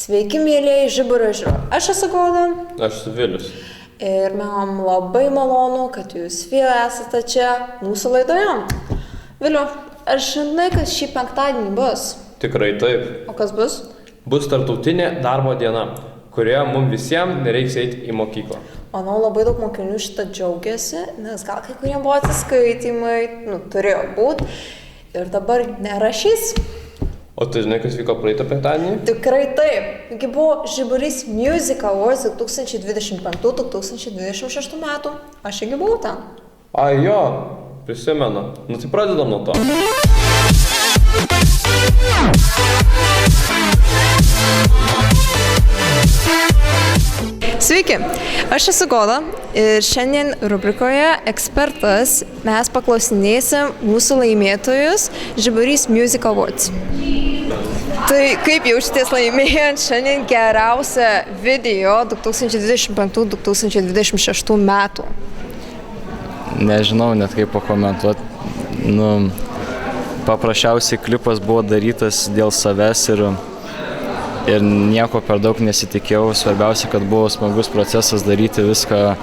Sveiki, mėlyjeji Žiburio žiūrovai. Aš esu Goda. Aš esu Vilius. Ir man labai malonu, kad jūs vėl esate čia mūsų laidoje. Viliu, ar žinai, kas šį penktadienį bus? Tikrai taip. O kas bus? Bus tarptautinė darbo diena, kurioje mums visiems nereiks eiti į mokyklą. Manau, labai daug mokinių šitą džiaugiasi, nes gal kai kuriems buvo atsiskaitimai, turėjo būti. Ir dabar nerašys. O tu žinai, kas vyko praeitą penktadienį? Tikrai taip. Taigi buvo Žiburys Music Awards 2025-2026 metų. Aš irgi buvau ten. Ai jo, prisimenu. Tai pradedam nuo to. Sveiki, aš esu Goda ir šiandien rubrikoje Ekspertas mes paklausinėsim mūsų laimėtojus Žiburys Music Awards. Tai kaip jaučiatės laimėjant šiandien geriausią video 2025-2026 metų? Nežinau net kaip pakomentuoti. Paprasčiausiai klipas buvo darytas dėl savęs ir nieko per daug nesitikėjau. Svarbiausia, kad buvo smagus procesas daryti viską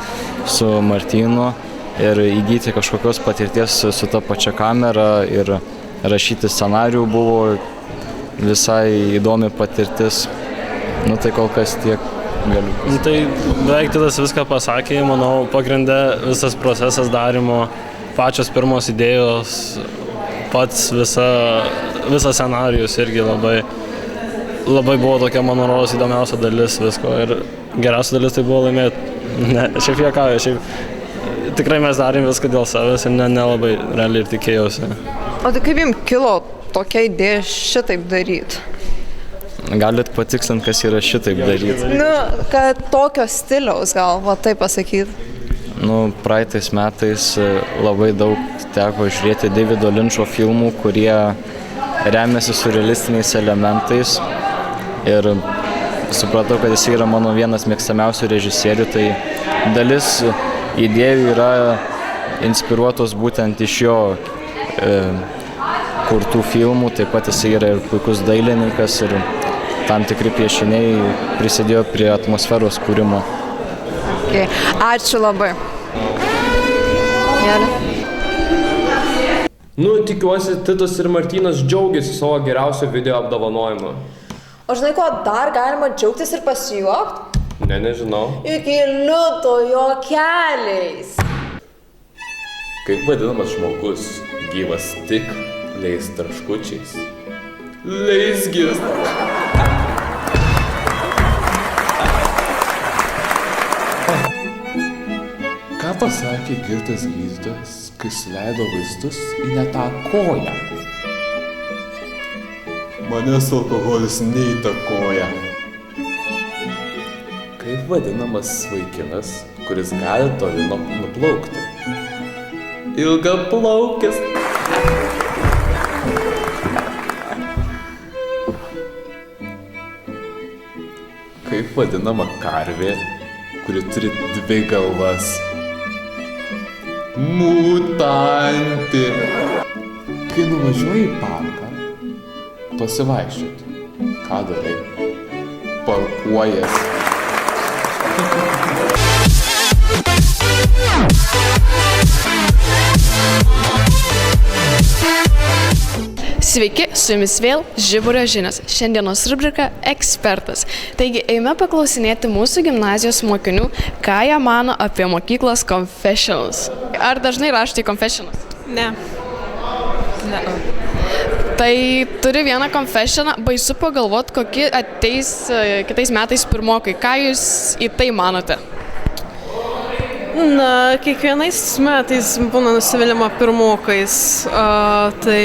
su Martynu ir įgyti kažkokios patirties su ta pačia kamera ir rašyti scenarijų buvo visai įdomi patirtis. Tai kol kas tiek galiu. Tai beveik tas viską pasakė, manau, pagrinde visas procesas darimo, pačios pirmos idėjos, pats visas scenarijus irgi labai buvo tokia, mano rodos, įdomiausia dalis visko ir geriausia dalis tai buvo laimėti. Šiaip juokauju, tikrai mes darėm viską dėl savęs ir nelabai realiai ir tikėjausi. O tai kaip jums kilo tokia idėja šitaip daryti? Galit patikslinti, kas yra šitaip daryti? Kad tokio stiliaus gal, taip pasakyti. Praeitais metais labai daug teko žiūrėti Davido Linčo filmų, kurie remiasi surrealistiniais elementais. Ir supratau, kad jis yra mano vienas mėgstamiausių režisierių, tai dalis idėjų yra inspiruotos būtent iš jo kurtų filmų, taip pat jis yra ir puikus dailininkas ir tam tikri piešiniai prisidėjo prie atmosferos kūrimo. Okay. Ačiū labai. Tikiuosi, Titas ir Martynas džiaugiasi savo geriausio video apdovanojimu. O žinai, ko dar galima džiaugtis ir pasijuokti? Nežinau. Iki liūto juokeliais. Kaip vadinamas žmogus gyvas tik leis traškučiais? Leisgis. Ką pasakė girtas gydytojas, kai suleido vaistus į ne tą koją? Manęs alkoholis neįtakoja. Kaip vadinamas vaikinas, kuris gali toli nuplaukti? Ilgaplaukis. Kaip vadinama karvė, kuri turi dvi galvas? Mutantė. Kai nuvažiuoji į parką pasivaikščioti, ką darai? Parkuojies. Sveiki, su jumis vėl Žiburio žinios. Šiandienos rubrika Ekspertas. Taigi, eime paklausinėti mūsų gimnazijos mokinių, ką jie mano apie mokyklos confessionals. Ar dažnai rašote confessionals? Ne. Tai turi vieną confessioną, baisu pagalvoti, kokie ateis kitais metais pirmokai. Ką jūs į tai manote? Kiekvienais metais būna nusivylimo pirmokais, tai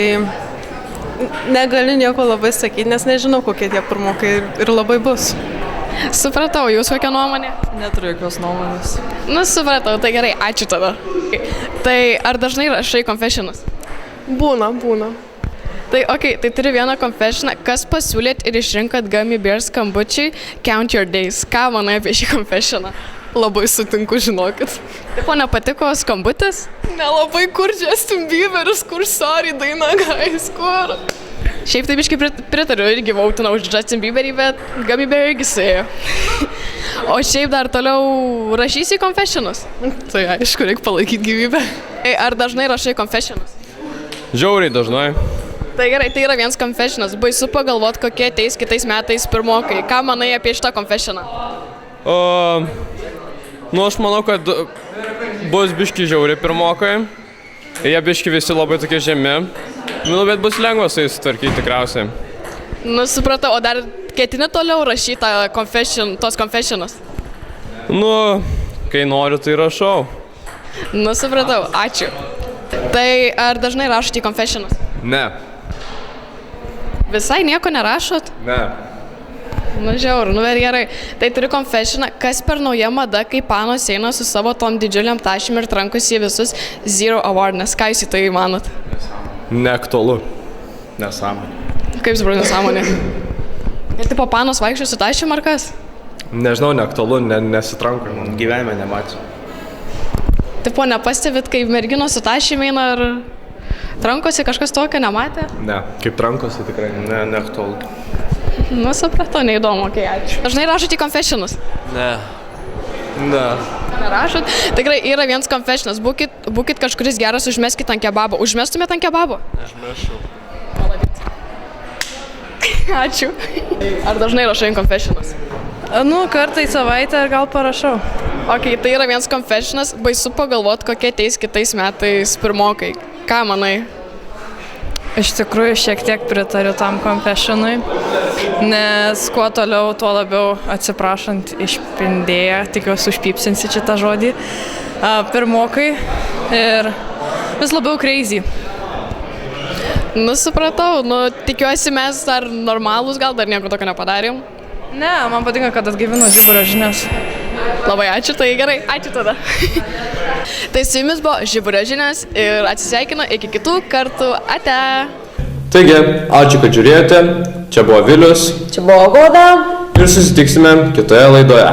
negaliu nieko labai sakyti, nes nežinau, kokie tie pirmokai ir labai bus. Supratau, jūs kokia nuomonė? Neturiu jokios nuomonės. Supratau, tai gerai, ačiū tada. Tai ar dažnai rašai confessionus? Būna. Tai tai turiu vieną confessioną, kas pasiūlėt ir išrinkot Gummy Bear skambučiai Count Your Days. Ką manai apie šį confessioną? Labai sutinku, žinokit. Taip, nepatiko skambutis? Nelabai, kur Justin Bieberis, kur Sorry daina, guys, kur? Šiaip taip iškai pritariu irgi vautina už Justin Bieberį, bet Gummy Bear irgi suėjo. O šiaip dar toliau rašysi confessionus? Tai aišku, reikia palaikyti gyvybę. Ar dažnai rašai confessionus? Žiauriai dažnai. Tai gerai, tai yra vienas confessionas. Baisu pagalvot, kokie ateis kitais metais pirmokai. Ką manai apie šitą confessioną? Nu, aš manau, kad bus biški žiauri pirmokai. Jie biški visi labai tokie žemi. Nu, bet bus lengva su jais sutvarkyti tikriausiai. Nu, supratau, o dar ketini toliau rašyti tos confessionus? Nu, kai noriu, tai rašau. Nu, supratau, ačiū. Tai ar dažnai rašote confessionus? Ne. Visai nieko nerašot? Ne. Nu, žiauru, nu, bet gerai. Tai turiu confessioną, kas per nauja mada, kai panos eina su savo tom didžiuliam tašim ir trankusi į visus Zero Award, nes ką jūs į tai manot? Neaktualu. Nesąmonė. Kaip suprantu, nesąmonė? Ir tipo panos vaikščia su tašim ar kas? Nežinau, neaktualu, nesitranku, man gyvenime nemačiau. Tipo nepastebit, kaip merginos su tašim eina ar trankosi, kažkas tokio nematė? Ne, kaip trankosi tikrai, neaktualu. Nu, supratau, neįdomu, kai ačiū. Dažnai rašote confessionus? Ne. Ne. Nerašot? Tikrai yra vienas confessionas. Būkit kažkuris geras, užmeskit ant kebabo. Užmestumėt ant kebabo? Užmesčiau. Ačiū. Ar dažnai rašai confessionus? Nu, kartą į savaitę gal parašau. Ok, tai yra vienas confessionas. Baisu pagalvot, kokie ateis kitais metais pirmokai. Ką manai? Iš tikrųjų, šiek tiek pritariu tam confessionui, nes kuo toliau, tuo labiau atsiprašant išpindėję, tikiuosi užpypsinsi šitą žodį, pirmokai ir vis labiau crazy. Nu, supratau, nu, tikiuosi mes dar normalūs, gal dar nieko tokio nepadarėm. Ne, man patinka, kad atgaivino Žiburio žinias. Labai ačiū, tai gerai, ačiū tada. Tai su jumis buvo Žiburio žinias ir atsisveikinu iki kitų kartų. Ate! Taigi, ačiū, kad žiūrėjote. Čia buvo Vilius. Čia buvo Goda. Ir susitiksime kitoje laidoje.